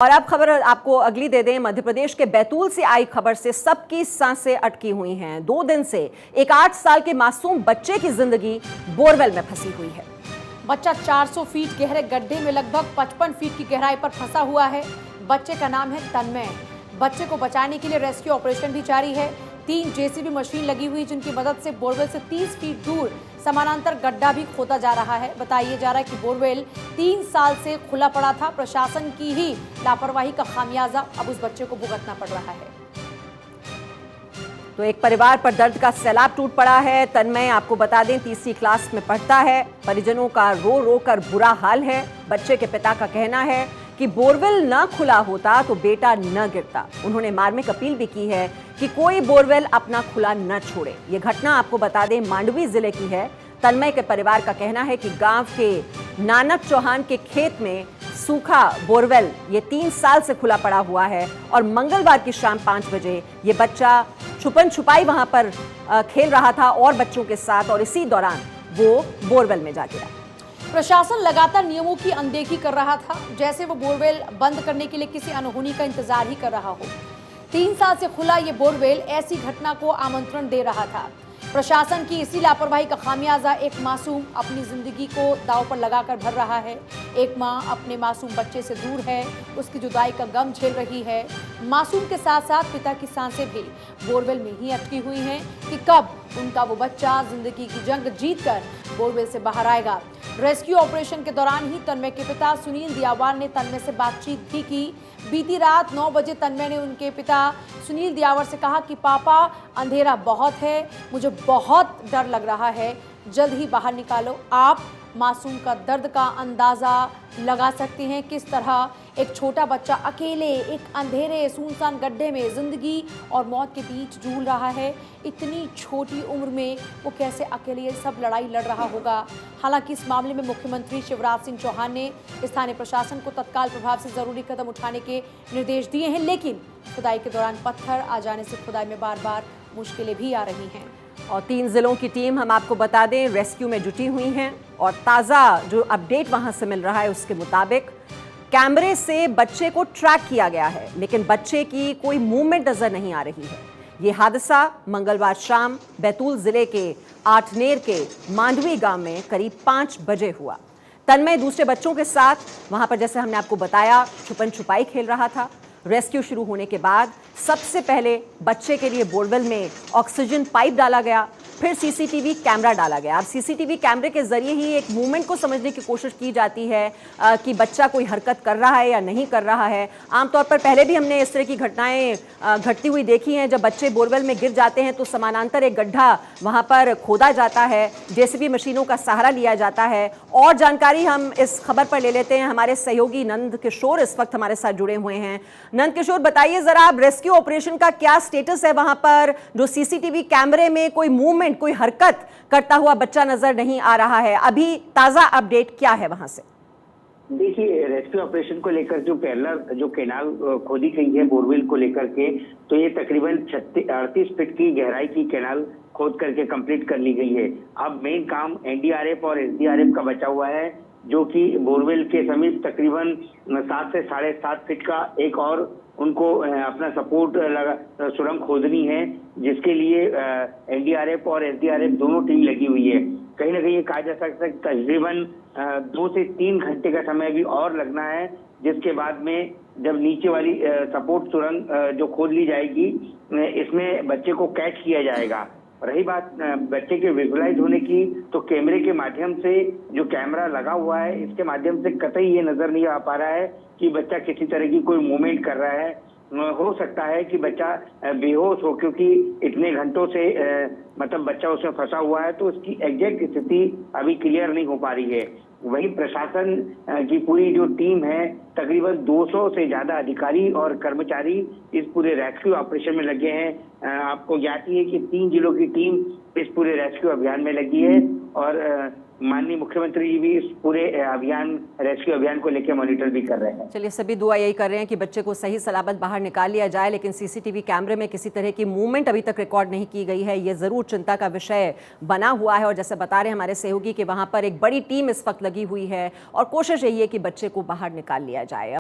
और अब खबर आपको अगली दे दें। मध्य प्रदेश के बैतूल से आई खबर से सबकी सांसें अटकी हुई हैं। 2 दिन से एक 8 साल के मासूम बच्चे की जिंदगी बोरवेल में फंसी हुई है। बच्चा 400 फीट गहरे गड्ढे में लगभग 55 फीट की गहराई पर फंसा हुआ है। बच्चे का नाम है तन्मय। बच्चे को बचाने के लिए रेस्क्यू ऑपरेशन भी जारी है। 3 जेसीबी मशीन लगी हुई जिनकी मदद से बोरवेल से 30 फीट दूर समानांतर गड्ढा भी खोदा जा रहा है। बताया जा रहा है कि बोरवेल 3 साल से खुला पड़ा था। प्रशासन की ही लापरवाही का खामियाजा अब उस बच्चे को भुगतना पड़ रहा है। तो एक परिवार पर दर्द का सैलाब टूट पड़ा है। तन्मय, आपको बता दें, तीसरी क्लास में पढ़ता है। परिजनों का रो रो कर बुरा हाल है। बच्चे के पिता का कहना है कि बोरवेल न खुला होता तो बेटा न गिरता। उन्होंने मार्मिक अपील भी की है कि कोई बोरवेल अपना खुला न छोड़े। ये घटना आपको बता दें मांडवी जिले की है। तन्मय के परिवार का कहना है कि गांव के नानक चौहान के खेत में सूखा बोरवेल ये 3 साल से खुला पड़ा हुआ है और मंगलवार की शाम 5 बजे ये बच्चा छुपन छुपाई वहां पर खेल रहा था और बच्चों के साथ, और इसी दौरान वो बोरवेल में जा गिरा। प्रशासन लगातार नियमों की अनदेखी कर रहा था, जैसे वो बोरवेल बंद करने के लिए किसी अनहोनी का इंतजार ही कर रहा हो। 3 साल से खुला ये बोरवेल ऐसी घटना को आमंत्रण दे रहा था। प्रशासन की इसी लापरवाही का खामियाजा एक मासूम अपनी जिंदगी को दांव पर लगाकर भर रहा है। एक मां अपने मासूम बच्चे से दूर है, उसकी जुदाई का गम झेल रही है। मासूम के साथ साथ पिता की सांसें भी बोरवेल में ही अटकी हुई हैं कि कब उनका वो बच्चा जिंदगी की जंग जीतकर बोरवेल से बाहर आएगा। रेस्क्यू ऑपरेशन के दौरान ही तन्मय के पिता सुनील दियावर ने तन्मय से बातचीत भी की। बीती रात 9 बजे तन्मय ने उनके पिता सुनील दियावर से कहा कि पापा, अंधेरा बहुत है, मुझे बहुत डर लग रहा है, जल्द ही बाहर निकालो। आप मासूम का दर्द का अंदाज़ा लगा सकते हैं, किस तरह एक छोटा बच्चा अकेले एक अंधेरे सुनसान गड्ढे में जिंदगी और मौत के बीच जूझ रहा है। इतनी छोटी उम्र में वो कैसे अकेले ये सब लड़ाई लड़ रहा होगा। हालांकि इस मामले में मुख्यमंत्री शिवराज सिंह चौहान ने स्थानीय प्रशासन को तत्काल प्रभाव से जरूरी कदम उठाने के निर्देश दिए हैं, लेकिन खुदाई के दौरान पत्थर आ जाने से खुदाई में बार बार मुश्किलें भी आ रही हैं। और 3 जिलों की टीम, हम आपको बता दें, रेस्क्यू में जुटी हुई हैं। और ताज़ा जो अपडेट वहां से मिल रहा है उसके मुताबिक कैमरे से बच्चे को ट्रैक किया गया है, लेकिन बच्चे की कोई मूवमेंट नजर नहीं आ रही है। ये हादसा मंगलवार शाम बैतूल जिले के आठनेर के मांडवी गांव में करीब 5 बजे हुआ। तन्मय दूसरे बच्चों के साथ वहां पर, जैसे हमने आपको बताया, छुपन छुपाई खेल रहा था। रेस्क्यू शुरू होने के बाद सबसे पहले बच्चे के लिए बोरवेल में ऑक्सीजन पाइप डाला गया, फिर सीसीटीवी कैमरा डाला गया। अब सीसीटीवी कैमरे के जरिए ही एक मूवमेंट को समझने की कोशिश की जाती है कि बच्चा कोई हरकत कर रहा है या नहीं कर रहा है। आमतौर पर पहले भी हमने इस तरह की घटनाएं घटती हुई देखी हैं। जब बच्चे बोरवेल में गिर जाते हैं तो समानांतर एक गड्ढा वहां पर खोदा जाता है, जेसीबी मशीनों का सहारा लिया जाता है। और जानकारी हम इस खबर पर ले लेते हैं। हमारे सहयोगी नंद किशोर इस वक्त हमारे साथ जुड़े हुए हैं। नंद किशोर, बताइए जरा, अब रेस्क्यू ऑपरेशन का क्या स्टेटस है वहां पर? जो सीसीटीवी कैमरे में कोई मूवमेंट, कोई हरकत करता हुआ बच्चा नजर नहीं आ रहा है। अभी ताजा अपडेट क्या है वहां से? देखिए, रेस्क्यू ऑपरेशन को लेकर जो कैनाल खोदी गई है बोरवेल को लेकर के, तो ये तकरीबन 38 फीट की गहराई की कैनाल खोद करके कंप्लीट कर ली गई है। अब मेन काम एनडीआरएफ और एसडीआरएफ का बचा हुआ है, जो कि बोरवेल के समीप तकरीबन 7 से 7.5 फीट का एक और उनको अपना सपोर्ट सुरंग खोदनी है, जिसके लिए एनडीआरएफ और एसडीआरएफ दोनों टीम लगी हुई है। कहीं ना कहीं ये कहा जा सकता है तकरीबन 2 से 3 घंटे का समय भी और लगना है, जिसके बाद में जब नीचे वाली सपोर्ट सुरंग जो खोद ली जाएगी, इसमें बच्चे को कैच किया जाएगा। रही बात बच्चे के विजुअलाइज होने की, तो कैमरे के माध्यम से, जो कैमरा लगा हुआ है इसके माध्यम से कतई ये नजर नहीं आ पा रहा है कि बच्चा किसी तरह की कोई मूवमेंट कर रहा है। हो सकता है कि बच्चा बेहोश हो, क्योंकि इतने घंटों से मतलब बच्चा उसमें फंसा हुआ है, तो उसकी एग्जैक्ट स्थिति अभी क्लियर नहीं हो पा रही है। वहीं प्रशासन की पूरी जो टीम है, तकरीबन 200 से ज्यादा अधिकारी और कर्मचारी इस पूरे रेस्क्यू ऑपरेशन में लगे हैं। आपको ज्ञात ही है कि 3 जिलों की टीम इस पूरे रेस्क्यू अभियान में लगी है और माननीय मुख्यमंत्री जी भी इस पूरे रेस्क्यू अभियान को लेकर मॉनिटर भी कर रहे हैं। चलिए, सभी दुआ यही कर रहे हैं कि बच्चे को सही सलामत बाहर निकाल लिया जाए, लेकिन सीसीटीवी कैमरे में किसी तरह की मूवमेंट अभी तक रिकॉर्ड नहीं की गई है। ये जरूर चिंता का विषय बना हुआ है। और जैसे बता रहे हैं हमारे सहयोगी कि वहां पर एक बड़ी टीम इस वक्त लगी हुई है और कोशिश यही है कि बच्चे को बाहर निकाल लिया जाए।